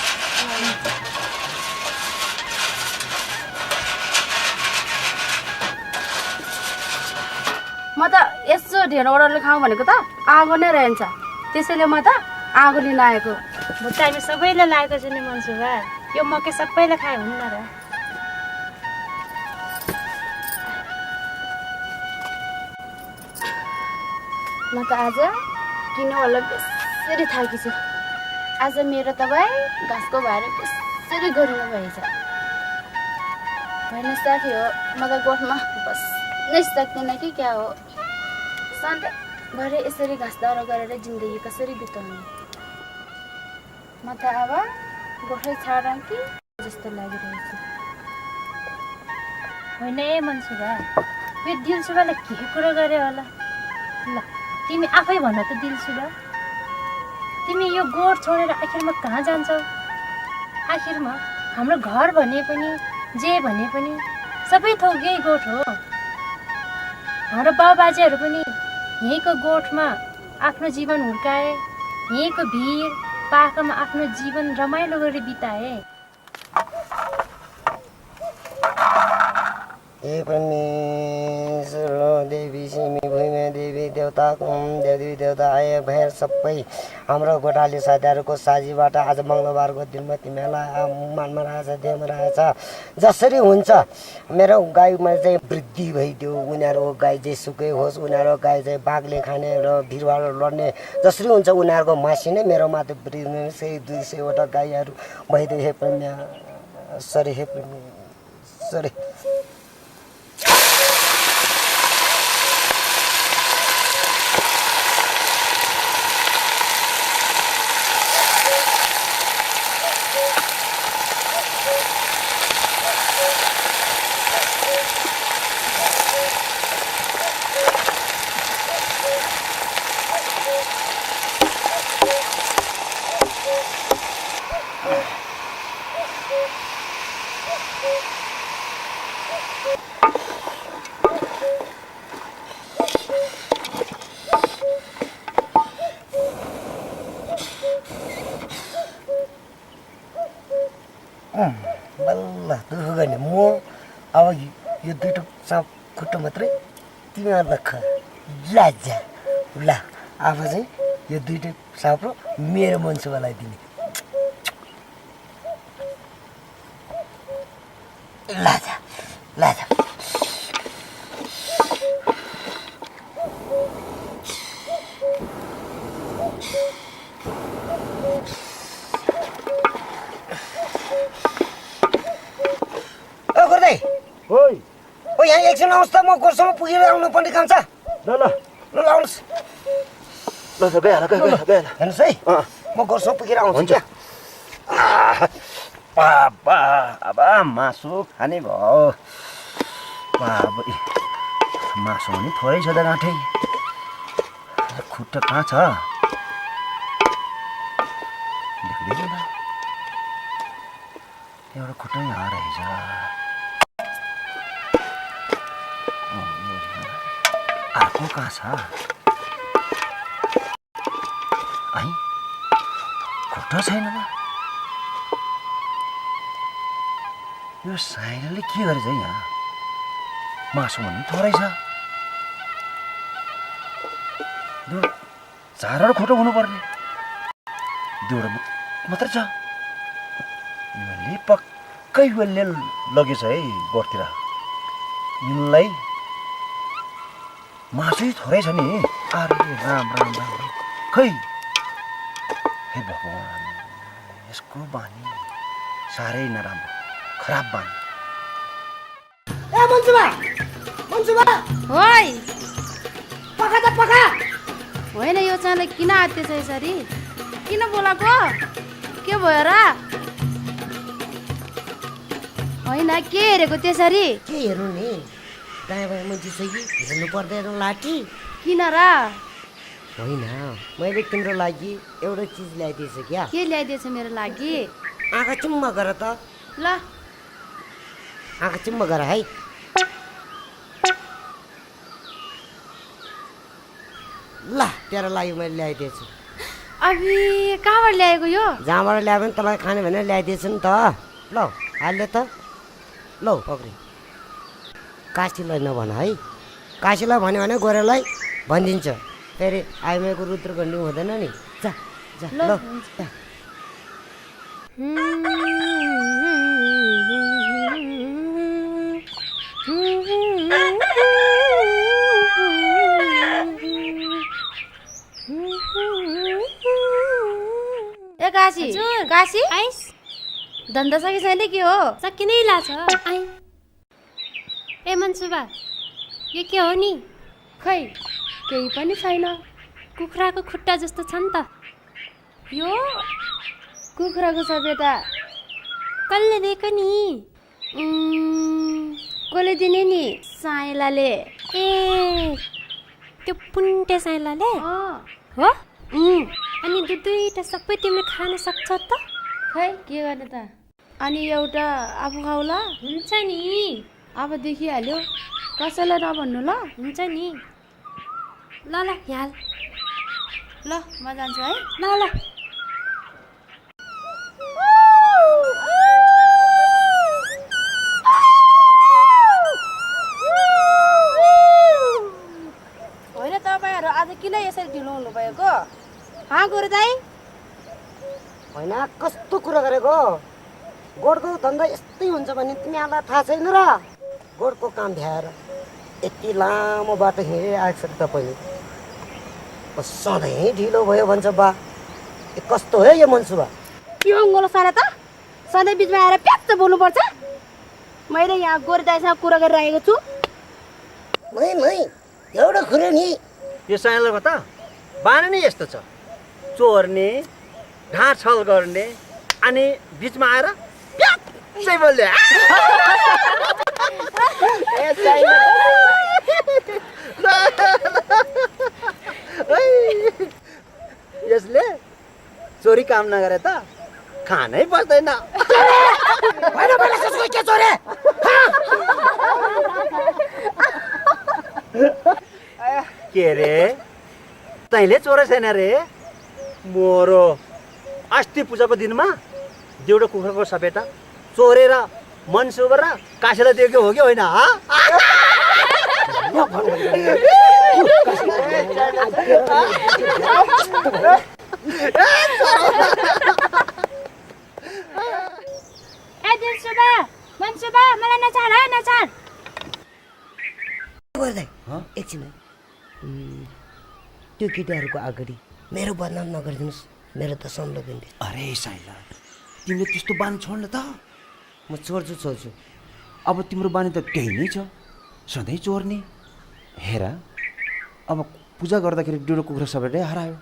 म त यसो ढेँडो ओडरले खाउँ भनेको त आगो नै रहन्छ त्यसैले म त आगो लिन आएको भुट्टा हामी सबैले लागेको छ नि मनसुबा यो मकै सबैले खायो हुन्न र म त आज किन होला बेसरी थाकी छु आज मेरो तपाईँ घाँसको भएर बेसरी गरिनु भएछ होइन साथी हो म त गोठमा बस्नै सक्दैन कि क्या हो सधैँभरि यसरी घाँस दाउरा गरेर जिन्दगी कसरी बिताउने म त अब गोठै छाडौँ कि जस्तो लागिरहेछ होइन ए मनसुबा यो दिलसुबाले के कुरा गरे होला ल तिमी आफै भन त दिलसुबा तिमी यो गोठ छोडेर आखिरमा कहाँ जान्छौ आखिरमा हाम्रो घर भने पनि जे भने पनि सबै थोक यही गोठ हो हाम्रो बाबुबाजेहरू पनि यहीँको गोठमा आफ्नो जीवन हुर्काए यहीँको भिर पाखामा आफ्नो जीवन रमाइलो गरी बिताए हे परमेश्वर देवी सिमी भूमि देवी देवी देवता आए भएर सबै हाम्रो गोठाली साथीहरूको साझीबाट आज मङ्गलबारको दिनमा तिमीहरूलाई मानमा रहेछ देहमा रहेछ। जसरी हुन्छ मेरो गाईमा चाहिँ वृद्धि भइदियो, उनीहरूको गाई चाहिँ सुकै होस्, उनीहरूको गाई चाहिँ बाघले खाने र भिरवाल लड्ने जसरी हुन्छ उनीहरूको मासी नै मेरो माथि वृद्धि 100-200वटा गाईहरू भइदियो। हे प्रेमी सरी, हे प्रेमी सरी। बल्ल दुःख गर्ने म अब यो दुईटो साँप खुट्टो मात्रै तिमीहरूलाई लाजा ल। अब चाहिँ यो दुईटै साँप र मेरो मन्सुवालाई दिने लाजा लाजा। ओइ ओ यहाँ एकछिन आउनुहोस् त, म गोठसम्म पुगेर आउनुपर्ने काम छ। ल ल ल आउनुहोस्। ल गइहाल हेर्नुहोस् है, म गोठसम्म पुगेर आउँछु क्या। बाबा अब मासु खाने भयो। बाबा मासु पनि थोरै छ त गाँठै, खुट्टा कहाँ छ देख्दैछु त, एउटा खुट्टा यहाँ रहेछ। अर्को कहाँ छ है, खुट्टा छैन त। यो साइनले के गरेछ यहाँ, मासु पनि थोरै छ, चारवटा खुट्टा हुनुपर्ने, दुईवटा मात्रै छ। यिनीहरूले पक्कै वेलले लगेछ है गोठतिर, यिनलाई मासु थोरै छ नि। अरे राम राम राम, खै हे भगवान्, यसको बानी साह्रै नराम्रो, खराब बानी। ए मन्सुबा होय पखा त पखा। होइन, यो चाँडै किन आत्तेछ यसरी, किन बोलाएको, के भयो र? होइन के हेरेको त्यसरी? के हेर्नु नि, दायाँ बायाँ मान्छे छ कि हेर्नु पर्दैन लाठी। किन र? होइन, मैले तिम्रो लागि एउटा चिज ल्याइदिएछु क्या। के ल्याइदिएछ मेरो लागि? आँखा चिम्म गर त, ल आँखा चिम्म गर है। ल तेरो लागि मैले ल्याइदिएछु। अबि कहाँबाट ल्याएको यो? जहाँबाट ल्यायो भने तँलाई खाने भनेर ल्याइदिएछु नि त। ल हाल्यो त, ल पक्रि। काशीलाई नभन है, काशीलाई भन्यो भने गोरेलाई भनिदिन्छ, फेरि आइमाईको रुद्र गण्डी हुँदैन नि। जा जा ल जा। ए काशी, काशी आइस धन्दा सके छैन के हो? सकिनै लाग्छ। आइ ए मन्सुबा, यो के हो नि? खै केही पनि छैन। कुखुराको खुट्टा जस्तो छ नि त। यो कुखुराको छ बेटा। कसले दिएको नि? कसले दिने नि? साइलाले। ए त्यो पुन्टे साइलाले हो? अनि दुईटा सबै तिमीले खान सक्छौ त? खै के गर्ने त, अनि एउटा आफू खाउला। हुन्छ नि, अब देखिहाल्यो, कसैलाई नभन्नु ल। हुन्छ नि। ल ल हाल, ल म जान्छु है। ल ल। होइन तपाईँहरू नगरेको गोठको धन्दा यस्तै हुन्छ भने तिमीहरूलाई थाहा छैन र गोठको काम भ्याएर यति लामो बाटो हिँडेर आएको छ तपाईँले सधैँ ढिलो भयो भन्छ बा कस्तो हो यो मन्सुबा यो अङ्गोलो सारा त सधैँ बिचमा आएर प्याच्च बोल्नुपर्छ मैले यहाँ गोरी दाइसँग कुरा गरिरहेको छु मै एउटा खुरे नि यो साइनलको त बानी नै यस्तो छ चोर्ने ढाँछल गर्ने अनि बिचमा आएर प्याच्चै बोल्ने यसले चोरी काम नगरे त खानै पर्दैन के चोरे के रे तैँले चोरे छैन रे मोरो अस्ति पूजाको दिनमा देउडो कुखुराको सपेटा चोरेर मनसुबर र काशीलाई दिएको हो कि होइन मलाई नचाड है नचाड एकछिन त्यो केटाहरूको अगाडि मेरो बदनाम नगरिदिनुहोस् मेरो त संलग्न अरे साइला तिमीले त्यस्तो बानी छोड्न त म छोड्छु अब तिम्रो बानी त त्यही नै छ सधैँ चोर्ने हेर अब पूजा गर्दाखेरि डुडो कुखुरा सबैले हरायो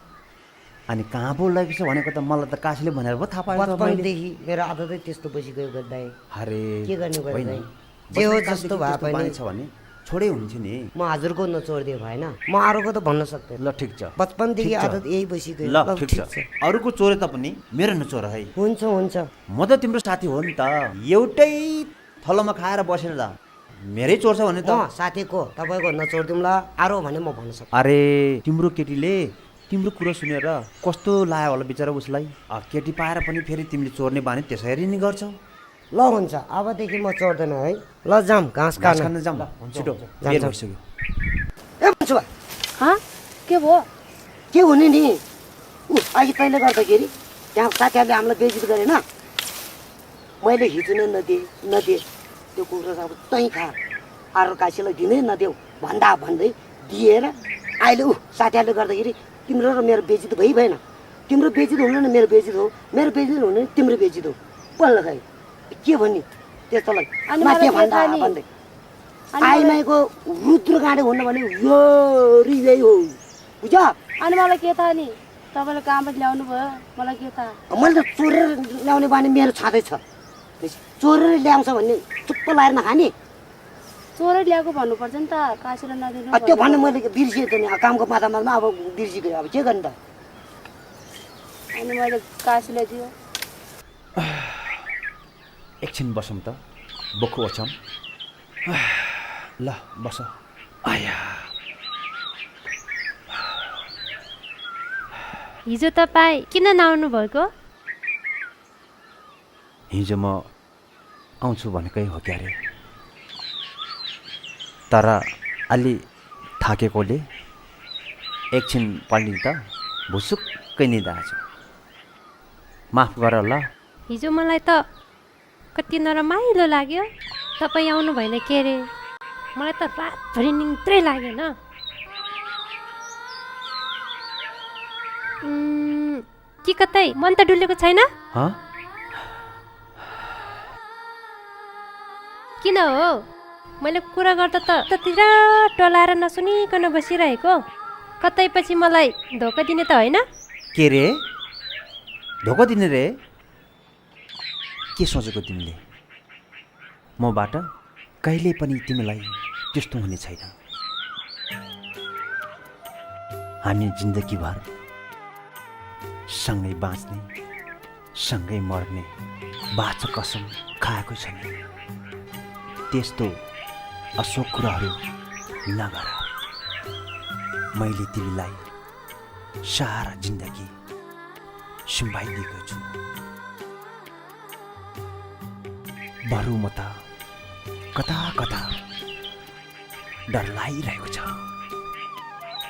अनि कहाँ बोलिरहेको छ भनेको त मलाई त काशीले भनेर पो थाहा पायो बचपनदेखि मेरो आदतै त्यस्तो बसिगयो गर्दा अरे के गर्ने गर्दा जे हो जस्तो भए पनि छ भने छोडै हुन्थ्यो नि म हजुरको नचोडिदियो भएन म अरूको त भन्न सक्दैन ल ठिक छ बचपनदेखि आदत यही बसिगयो ल ठिक छ अरूको चोरे त पनि मेरो नचोर है हुन्छ म त तिम्रो साथी हो नि त एउटै थलोमा खाएर बसेर त मेरै चोर्छ भने त साथीको तपाईँको नचोडिदिउँला अरू भने म भन्न सक्छु अरे तिम्रो केटीले तिम्रो कुरा सुनेर कस्तो लाग्यो होला बिचरा उसलाई केटी पाएर पनि फेरि तिमीले चोर्ने बानी त्यसरी नै गर्छौ ल हुन्छ अबदेखि म चोर्दैन है ल जाम घाँस खान जाम छिटो बेर भइसक्यो ए भन्छु के भयो के हुने नि अघि तैँले गर्दाखेरि त्यहाँ साथीहरूले हामीलाई बेइज्जत गरेन मैले हिजो नै नदिए त्यो कुखुरा अब तैँ खा अरू काशीलाई दिनै नदेऊ भन्दै दिएर अहिले साथीहरूले गर्दाखेरि तिम्रो र मेरो बेइज्जत भएन तिम्रो बेइज्जत हुनु न मेरो बेइज्जत हो मेरो बेइज्जत हुनु न तिम्रो बेइज्जत हो पल्ल खाइ के भन्ने त्यस्तोलाई माथि भन्दै आइमाईको रुद्र गाडे हुनु भने यो रिजै हो बुझ अनि मलाई के थाहा नि तपाईँले कहाँबाट ल्याउनु भयो मलाई के थाहा मैले त चोरेर ल्याउने बानी मेरो छँदैछ चोरेर ल्याउँछ भन्ने चुप्प लाएर नखाने चोरै ल्याएको भन्नुपर्छ नि त काशीलाई नदिनु त्यो भन्ने मैले बिर्सिएँ त नि कामको माथामा अब बिर्सिगयो अब के गर्ने त अनि मैले काशीलाई दियो एकछिन बसौँ त बोक्खु ओछौँ ल बस आया हिजो तपाईँ किन नआउनु भएको हिजो म आउँछु भनेकै हो क्यारे तर अलि थाकेकोले एकछिन पल्टी त भुसुक्कै निदा आएछ माफ गर ल हिजो मलाई त कति नरमाइलो लाग्यो तपाईँ आउनु भएन के अरे मलाई त रातभरि निन्द्रै लागेन के कतै मन त डुलेको छैन किन हो मैले कुरा गर्दा त त्यतिर टोलाएर नसुनिकन बसिरहेको कतै पछि मलाई धोका दिने त होइन के रे धोका दिने रे के सोचेको तिमीले मबाट कहिले पनि तिमीलाई त्यस्तो हुने छैन हामी जिन्दगीभर सँगै बाँच्ने सँगै मर्ने बाचा कसम खाएको छ नि त्यस्तो अशोक कुराहरू नगर मैले तिमीलाई सारा जिन्दगी सुम्बाइदिएको छु बरु म त कता कता डर लागिरहेको छ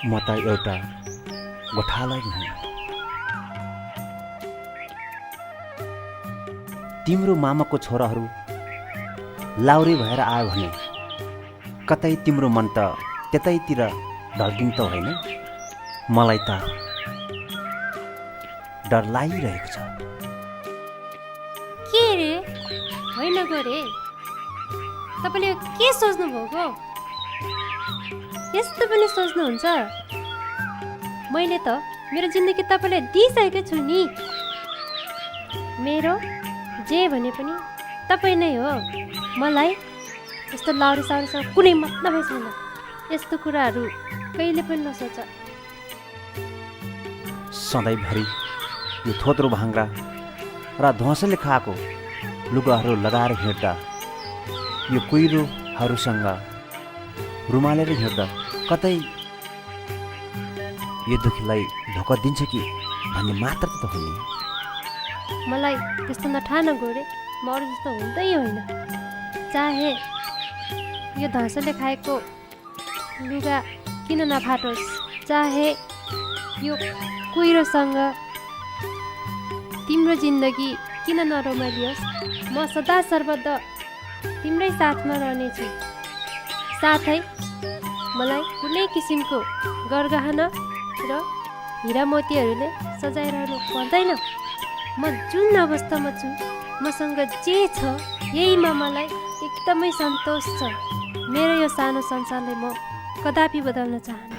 म त एउटा गोठाला हुँ तिम्रो मामाको छोराहरू लाउरे भएर आयो भने कतै तिम्रो मन त त्यतैतिर ढल्किन त होइन? मलाई त डर लागिरहेको छ। के रे होइन गरे तपाईँले के सोच्नुभएको? यस्तो पनि सोच्नुहुन्छ? मैले त मेरो जिन्दगी तपाईँलाई दिइसकेको छु नि। मेरो जे भने पनि तपाईँ नै हो। मलाई यस्तो लाउरी साउरीसँग कुनै मतलबै छैन। यस्तो कुराहरू कहिले पनि नसोच। सधैँभरि यो थोत्रो भाङ्रा र ध्वसले खाएको लुगाहरू लगाएर हिँड्दा, यो कुहिरोहरूसँग रुमालेर हिँड्दा कतै यो दुखीलाई धोका दिन्छ कि भन्ने मात्र त हो नि। मलाई त्यस्तो नठान गोरे, म अरू जस्तो हुँदै होइन। चाहे यो धसले खाएको लुगा किन नफाटोस्, चाहे यो कुहिरोसँग तिम्रो जिन्दगी किन नरमाइलियोस्, म सदा सर्वदा तिम्रै साथमा रहनेछु। साथै मलाई कुनै किसिमको गरगहना र हिरा मोतीहरूले सजाइरहनु पर्दैन। म जुन अवस्थामा छु, मसँग जे छ यहीमा मलाई एकदमै सन्तोष छ। मेरो यो सानो संसारलाई म कदापि बदल्न चाहन्न।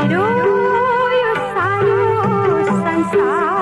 मेरो यो सानो संसार